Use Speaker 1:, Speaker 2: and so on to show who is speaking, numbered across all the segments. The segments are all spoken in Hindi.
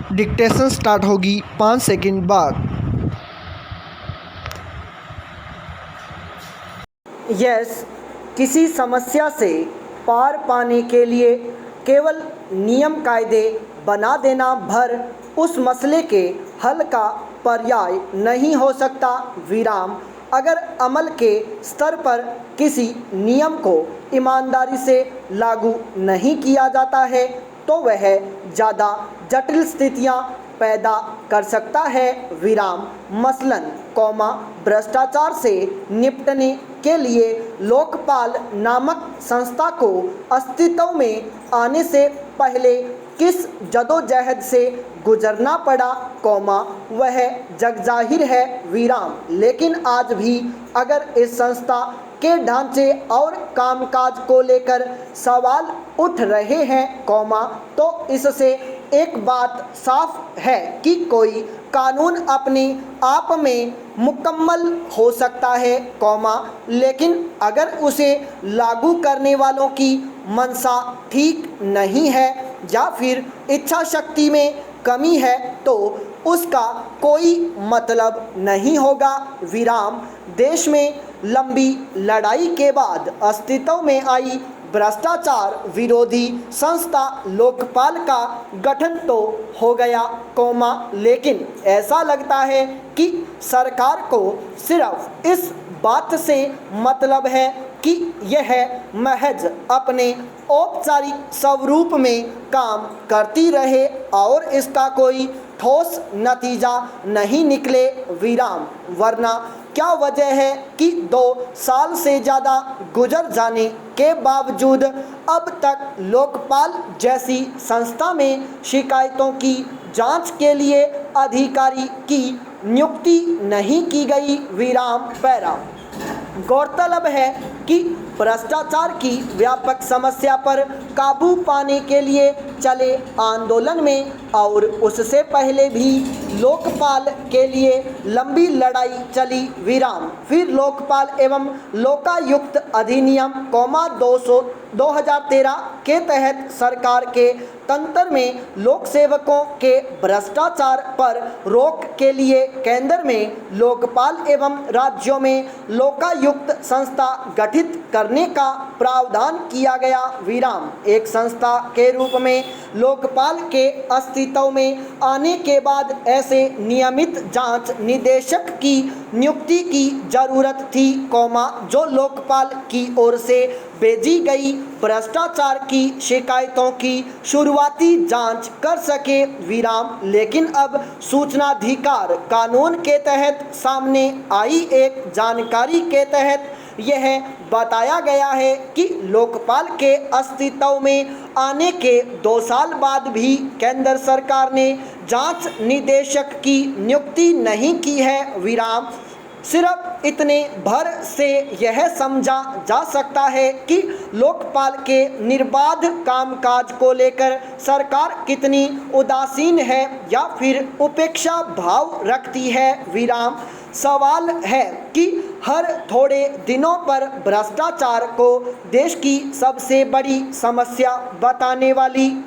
Speaker 1: डिक्टेशन स्टार्ट होगी 5 सेकंड बाद।
Speaker 2: यस, किसी समस्या से पार पाने के लिए केवल नियम कायदे बना देना भर उस मसले के हल का पर्याय नहीं हो सकता। विराम। अगर अमल के स्तर पर किसी नियम को ईमानदारी से लागू नहीं किया जाता है तो वह ज़्यादा जटिल स्थितियां पैदा कर सकता है। विराम। मसलन, भ्रष्टाचार से निपटने के लिए लोकपाल नामक संस्था को अस्तित्व में आने से पहले किस जदोजहद से गुजरना पड़ा, वह जगजाहिर है। विराम। लेकिन आज भी अगर इस संस्था के ढांचे और कामकाज को लेकर सवाल उठ रहे हैं, तो इससे एक बात साफ है कि कोई कानून अपने आप में मुकम्मल हो सकता है, लेकिन अगर उसे लागू करने वालों की मंशा ठीक नहीं है या फिर इच्छा शक्ति में कमी है तो उसका कोई मतलब नहीं होगा। विराम। देश में लंबी लड़ाई के बाद अस्तित्व में आई भ्रष्टाचार विरोधी संस्था लोकपाल का गठन तो हो गया, लेकिन ऐसा लगता है कि सरकार को सिर्फ इस बात से मतलब है कि यह महज अपने औपचारिक स्वरूप में काम करती रहे और इसका कोई ठोस नतीजा नहीं निकले। विराम। वरना क्या वजह है कि 2 साल से ज़्यादा गुजर जाने के बावजूद अब तक लोकपाल जैसी संस्था में शिकायतों की जांच के लिए अधिकारी की नियुक्ति नहीं की गई। विराम। पैरा। गौरतलब है कि भ्रष्टाचार की व्यापक समस्या पर काबू पाने के लिए चले आंदोलन में और उससे पहले भी लोकपाल के लिए लंबी लड़ाई चली। विराम। फिर लोकपाल एवं लोकायुक्त अधिनियम 2013 के तहत सरकार के तंत्र में लोक सेवकों के भ्रष्टाचार पर रोक के लिए केंद्र में लोकपाल एवं राज्यों में लोकायुक्त संस्था गठित करने का प्रावधान किया गया। विराम। एक संस्था के रूप में लोकपाल के अस्तित्व में आने के बाद ऐसे नियमित जांच निदेशक की नियुक्ति की जरूरत थी, जो लोकपाल की ओर से भेजी गई भ्रष्टाचार की शिकायतों की शुरुआती जांच कर सके। विराम। लेकिन अब सूचनाधिकार कानून के तहत सामने आई एक जानकारी के तहत यह बताया गया है कि लोकपाल के अस्तित्व में आने के 2 साल बाद भी केंद्र सरकार ने जांच निदेशक की नियुक्ति नहीं की है। विराम। सिर्फ इतने भर से यह समझा जा सकता है कि लोकपाल के निर्बाध कामकाज को लेकर सरकार कितनी उदासीन है या फिर उपेक्षा भाव रखती है। विराम। सवाल है कि हर थोड़े दिनों पर भ्रष्टाचार को देश की सबसे बड़ी समस्या बताने वाली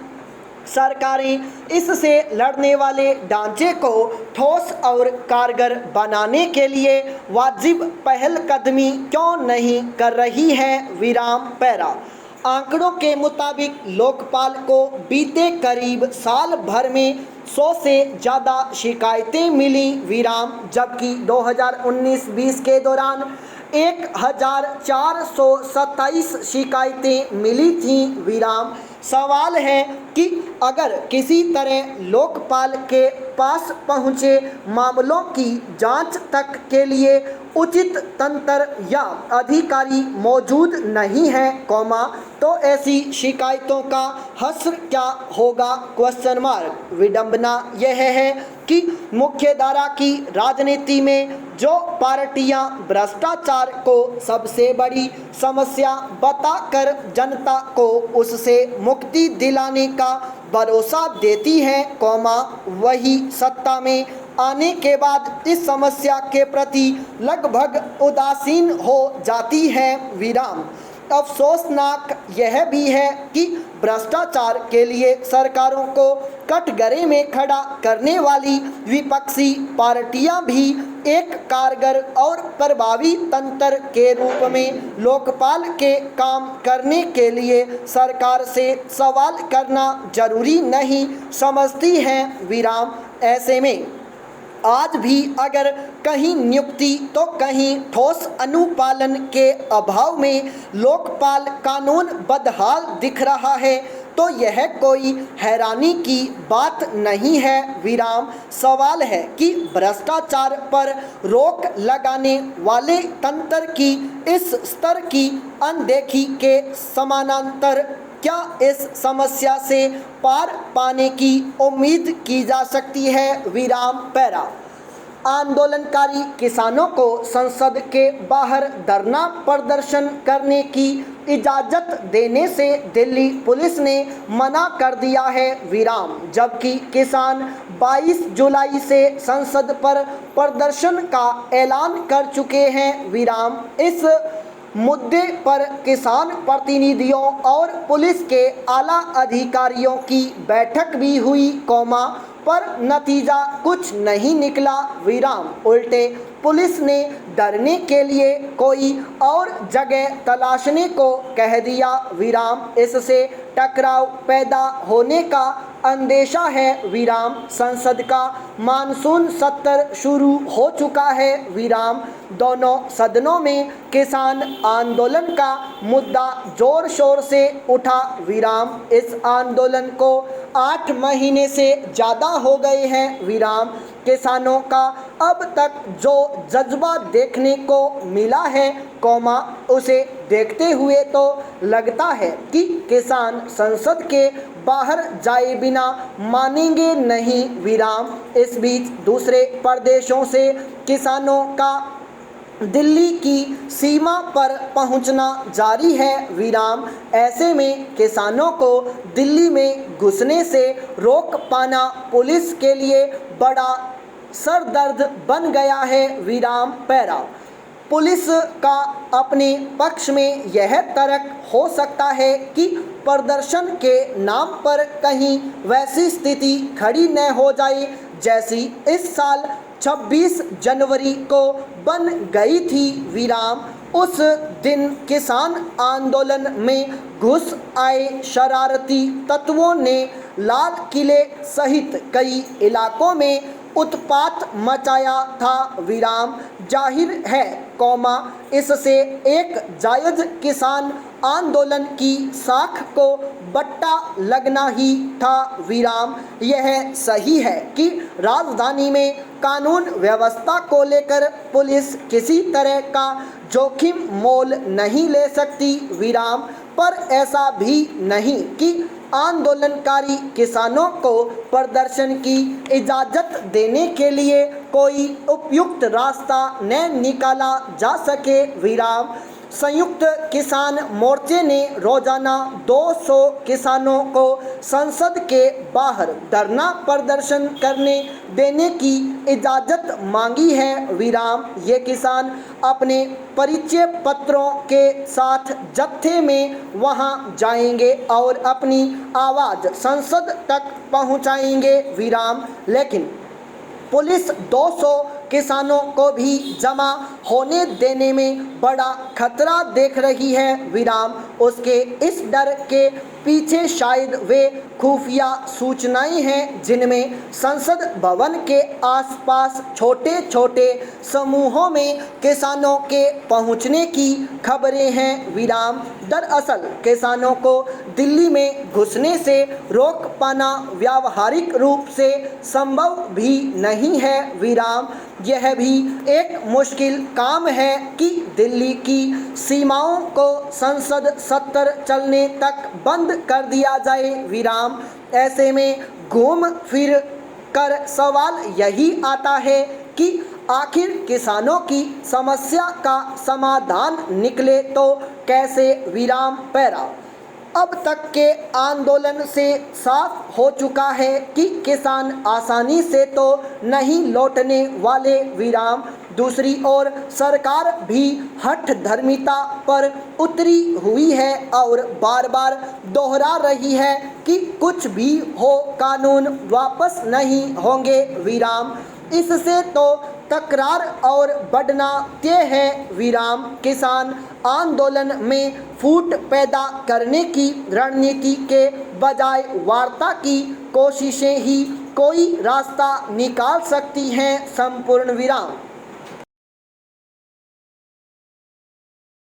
Speaker 2: सरकारें इससे लड़ने वाले ढांचे को ठोस और कारगर बनाने के लिए वाजिब पहलकदमी क्यों नहीं कर रही है। विराम। पैरा। आंकड़ों के मुताबिक लोकपाल को बीते करीब साल भर में 100 से ज़्यादा शिकायतें मिली। विराम। जबकि 2019-20 के दौरान 1427 शिकायतें मिली थीं। विराम। सवाल है कि अगर किसी तरह लोकपाल के पास पहुँचे मामलों की जांच तक के लिए उचित तंत्र या अधिकारी मौजूद नहीं है, तो ऐसी शिकायतों का हश्र क्या होगा? विडंबना यह है कि मुख्यधारा की राजनीति में जो पार्टियां भ्रष्टाचार को सबसे बड़ी समस्या बताकर जनता को उससे मुक्ति दिलाने का भरोसा देती हैं, वही सत्ता में आने के बाद इस समस्या के प्रति लगभग उदासीन हो जाती है। विराम। अफसोसनाक यह भी है कि भ्रष्टाचार के लिए सरकारों को कटघरे में खड़ा करने वाली विपक्षी पार्टियां भी एक कारगर और प्रभावी तंत्र के रूप में लोकपाल के काम करने के लिए सरकार से सवाल करना जरूरी नहीं समझती हैं। विराम। ऐसे में आज भी अगर कहीं नियुक्ति तो कहीं ठोस अनुपालन के अभाव में लोकपाल कानून बदहाल दिख रहा है तो यह कोई हैरानी की बात नहीं है। विराम। सवाल है कि भ्रष्टाचार पर रोक लगाने वाले तंत्र की इस स्तर की अनदेखी के समानांतर क्या इस समस्या से पार पाने की उम्मीद की जा सकती है। विराम। पैरा। आंदोलनकारी किसानों को संसद के बाहर धरना प्रदर्शन करने की इजाज़त देने से दिल्ली पुलिस ने मना कर दिया है। विराम। जबकि किसान 22 जुलाई से संसद पर प्रदर्शन का ऐलान कर चुके हैं। विराम। इस मुद्दे पर किसान प्रतिनिधियों और पुलिस के आला अधिकारियों की बैठक भी हुई, पर नतीजा कुछ नहीं निकला। विराम। उल्टे पुलिस ने डरने के लिए कोई और जगह तलाशने को कह दिया। विराम। इससे टकराव पैदा होने का अंदेशा है। विराम। संसद का मानसून सत्र शुरू हो चुका है। विराम। दोनों सदनों में किसान आंदोलन का मुद्दा जोर शोर से उठा। विराम। इस आंदोलन को 8 महीने से ज़्यादा हो गए हैं। विराम। किसानों का अब तक जो जज्बा देखने को मिला है, उसे देखते हुए तो लगता है कि किसान संसद के बाहर जाए बिना मानेंगे नहीं। विराम। इस बीच दूसरे प्रदेशों से किसानों का दिल्ली की सीमा पर पहुंचना जारी है। विराम। ऐसे में किसानों को दिल्ली में घुसने से रोक पाना पुलिस के लिए बड़ा सरदर्द बन गया है। विराम। पैरा। पुलिस का अपने पक्ष में यह तर्क हो सकता है कि प्रदर्शन के नाम पर कहीं वैसी स्थिति खड़ी न हो जाए जैसी इस साल 26 जनवरी को बन गई थी। विराम। उस दिन किसान आंदोलन में घुस आए शरारती तत्वों ने लाल किले सहित कई इलाकों में उत्पात मचाया था। विराम। जाहिर है, इससे एक जायज़ किसान आंदोलन की साख को बट्टा लगना ही था। विराम। यह सही है कि राजधानी में कानून व्यवस्था को लेकर पुलिस किसी तरह का जोखिम मोल नहीं ले सकती। विराम। पर ऐसा भी नहीं कि आंदोलनकारी किसानों को प्रदर्शन की इजाज़त देने के लिए कोई उपयुक्त रास्ता न निकाला जा सके। विराम। संयुक्त किसान मोर्चे ने रोजाना 200 किसानों को संसद के बाहर धरना प्रदर्शन करने देने की इजाज़त मांगी है। विराम। ये किसान अपने परिचय पत्रों के साथ जत्थे में वहां जाएंगे और अपनी आवाज़ संसद तक पहुंचाएंगे। विराम। लेकिन पुलिस 200 किसानों को भी जमा होने देने में बड़ा खतरा देख रही है। विराम। उसके इस डर के पीछे शायद वे खुफिया सूचनाएं हैं जिनमें संसद भवन के आसपास छोटे छोटे समूहों में किसानों के पहुंचने की खबरें हैं। विराम। दरअसल किसानों को दिल्ली में घुसने से रोक पाना व्यावहारिक रूप से संभव भी नहीं है। विराम। यह भी एक मुश्किल काम है कि दिल्ली की सीमाओं को संसद सत्र चलने तक बंद कर दिया जाए। विराम। ऐसे में घूम फिर कर सवाल यही आता है कि आखिर किसानों की समस्या का समाधान निकले तो कैसे। विराम। पैरा। अब तक के आंदोलन से साफ हो चुका है कि किसान आसानी से तो नहीं लौटने वाले। विराम। दूसरी ओर सरकार भी हठ धर्मिता पर उतरी हुई है और बार बार दोहरा रही है कि कुछ भी हो कानून वापस नहीं होंगे विराम। इससे तो तकरार और बढ़ना तय है विराम। किसान आंदोलन में फूट पैदा करने की रणनीति के बजाय वार्ता की कोशिशें ही कोई रास्ता निकाल सकती हैं। संपूर्ण विराम।